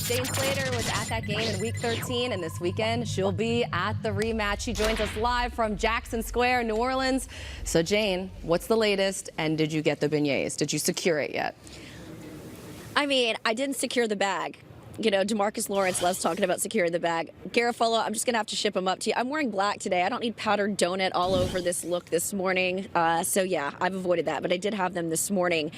Jane Slater was at that game in Week 13, and this weekend she'll be at the rematch. She joins us live from Jackson Square, New Orleans. So, Jane, what's the latest, and did you get the beignets? Did you secure it yet? I mean, I didn't secure the bag. You know, DeMarcus Lawrence loves talking about securing the bag. Garofalo, I'm just going to have to ship them up to you. I'm wearing black today. I don't need powdered donut all over this look this morning. So, yeah, I've avoided that, but I did have them this morning.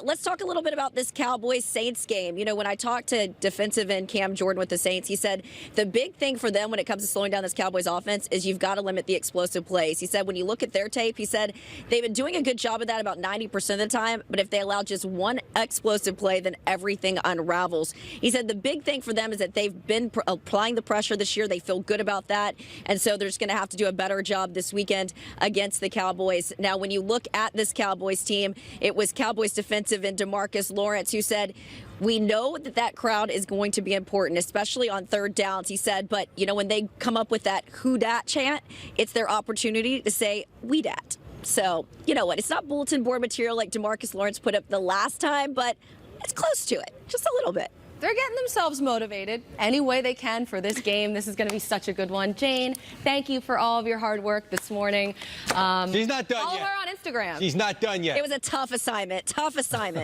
Let's talk a little bit about this Cowboys-Saints game. You know, when I talked to defensive end Cam Jordan with the Saints, he said the big thing for them when it comes to slowing down this Cowboys offense is you've got to limit the explosive plays. He said when you look at their tape, he said they've been doing a good job of that about 90% of the time, but if they allow just one explosive play, then everything unravels. He said the big thing for them is that they've been applying the pressure this year. They feel good about that, and so they're just going to have to do a better job this weekend against the Cowboys. Now, when you look at this Cowboys team, it was Cowboys defensive end DeMarcus Lawrence who said, we know that that crowd is going to be important, especially on third downs, he said, but, you know, when they come up with that who dat chant, it's their opportunity to say we dat. So, you know what, it's not bulletin board material like DeMarcus Lawrence put up the last time, but it's close to it, just a little bit. They're getting themselves motivated any way they can for this game. This is going to be such a good one. Jane, thank you for all of your hard work this morning. She's not done yet. Follow her on Instagram. She's not done yet. It was a tough assignment,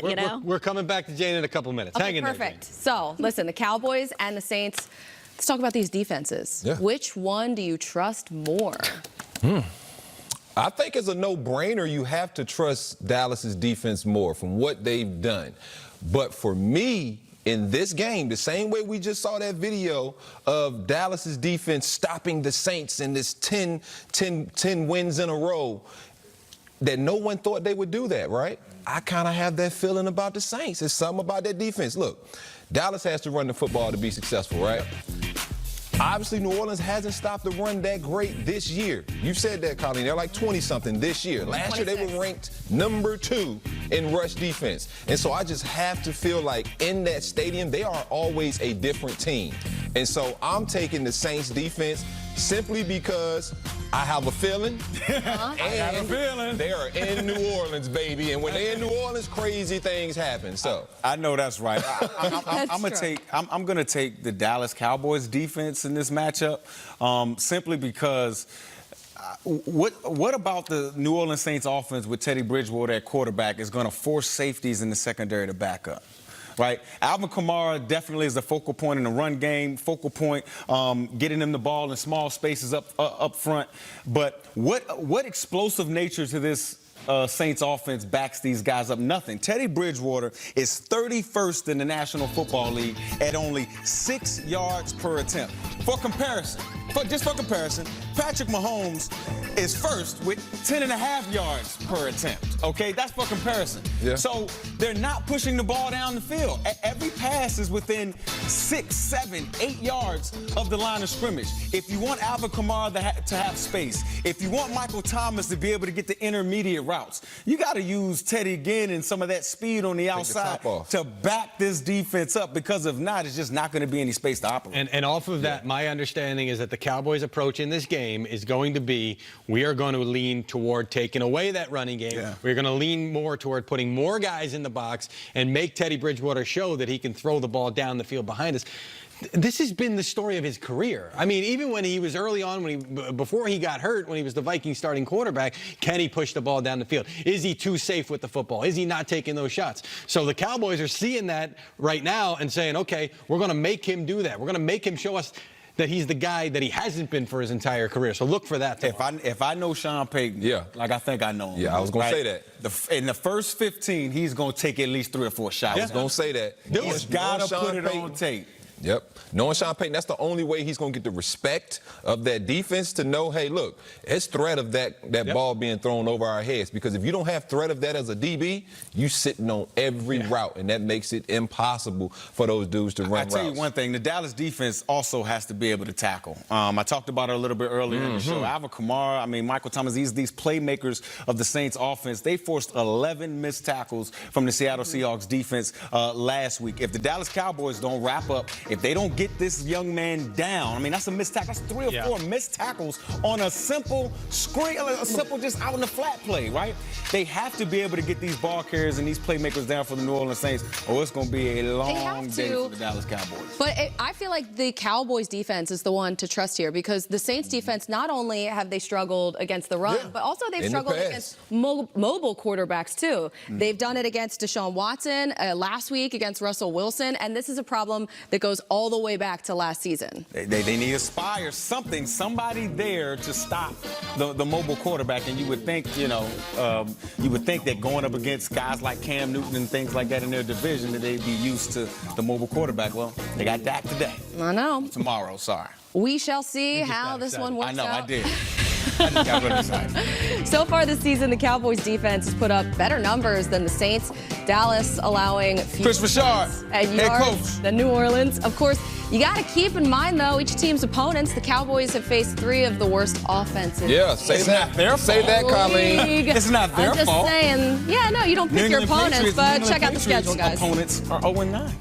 you know? We're coming back to Jane in a couple minutes. Okay, Hang in there, perfect. Jane. So, listen, the Cowboys and the Saints, let's talk about these defenses. Yeah. Which one do you trust more? I think it's a no-brainer. You have to trust Dallas's defense more from what they've done. But for me, in this game, the same way we just saw that video of Dallas's defense stopping the Saints in this 10 wins in a row, that no one thought they would do that, right? I kind of have that feeling about the Saints. It's something about that defense. Look, Dallas has to run the football to be successful, right? Obviously, New Orleans hasn't stopped the run that great this year. You said that, Colleen. They're like 20-something this year. Last year, they were ranked #2 in rush defense. And so I just have to feel like in that stadium, they are always a different team. And so I'm taking the Saints defense simply because I have a feeling. I got a feeling. They are in New Orleans, baby. And when they're in New Orleans, crazy things happen. So I know that's right. I'm gonna take the Dallas Cowboys defense in this matchup, simply because what about the New Orleans Saints offense with Teddy Bridgewater at quarterback is going to force safeties in the secondary to back up? Right, Alvin Kamara definitely is the focal point in the run game, focal point, getting them the ball in small spaces up front. But what explosive nature to this Saints offense backs these guys up? Nothing. Teddy Bridgewater is 31st in the National Football League at only 6 yards per attempt. For comparison, Patrick Mahomes is first with 10.5 yards per attempt. Okay, that's for comparison. Yeah. So they're not pushing the ball down the field. Every pass is within 6, 7, 8 yards of the line of scrimmage. If you want Alvin Kamara to have space, if you want Michael Thomas to be able to get the intermediate routes, you got to use Teddy again and some of that speed on the outside to back this defense up, because if not, it's just not going to be any space to operate. And off of that, my understanding is that the Cowboys' approach in this game is going to be, we are going to lean toward taking away that running game. Yeah. We're going to lean more toward putting more guys in the box and make Teddy Bridgewater show that he can throw the ball down the field behind us. This has been the story of his career. I mean, even when he was early on, before he got hurt, when he was the Vikings starting quarterback, can he push the ball down the field? Is he too safe with the football? Is he not taking those shots? So the Cowboys are seeing that right now and saying, okay, we're going to make him do that. We're going to make him show us that he's the guy that he hasn't been for his entire career. So look for that. If I know Sean Payton, like I think I know him. Yeah, I was going to say that. In the first 15, he's going to take at least 3 or 4 shots. I was going to say that. He's got to put it on tape. Yep. Knowing Sean Payton, that's the only way he's going to get the respect of that defense to know, hey, look, it's threat of that ball being thrown over our heads. Because if you don't have threat of that as a DB, you sitting on every route, and that makes it impossible for those dudes to run routes. I tell you one thing, the Dallas defense also has to be able to tackle. I talked about it a little bit earlier in the show. Alvin Kamara, I mean, Michael Thomas, these playmakers of the Saints offense, they forced 11 missed tackles from the Seattle Seahawks defense last week. If the Dallas Cowboys don't wrap up, if they don't get this young man down. I mean, that's a missed tackle. That's 3 or 4 missed tackles on a simple screen, a simple just out in the flat play, right? They have to be able to get these ball carriers and these playmakers down for the New Orleans Saints, or it's going to be a long day for the Dallas Cowboys. But I feel like the Cowboys defense is the one to trust here, because the Saints defense, not only have they struggled against the run, but also they've struggled against mobile quarterbacks too. They've done it against Deshaun Watson last week, against Russell Wilson, and this is a problem that goes all the way back to last season. They need a spy or something, somebody there to stop the mobile quarterback. And you would think, you would think that going up against guys like Cam Newton and things like that in their division, that they'd be used to the mobile quarterback. Well, they got Dak today. I know. Tomorrow, sorry. We shall see how this one works out. I know, I did. I just got really excited. So far this season, the Cowboys defense has put up better numbers than the Saints. Dallas allowing fewer yards than New Orleans. Of course, you got to keep in mind, though, each team's opponents. The Cowboys have faced 3 of the worst offenses. Yeah, say that. Say that, Colleen. It's not their fault. I'm just saying. Yeah, no, you don't pick your opponents, but check out the schedule, guys. Opponents are 0-9.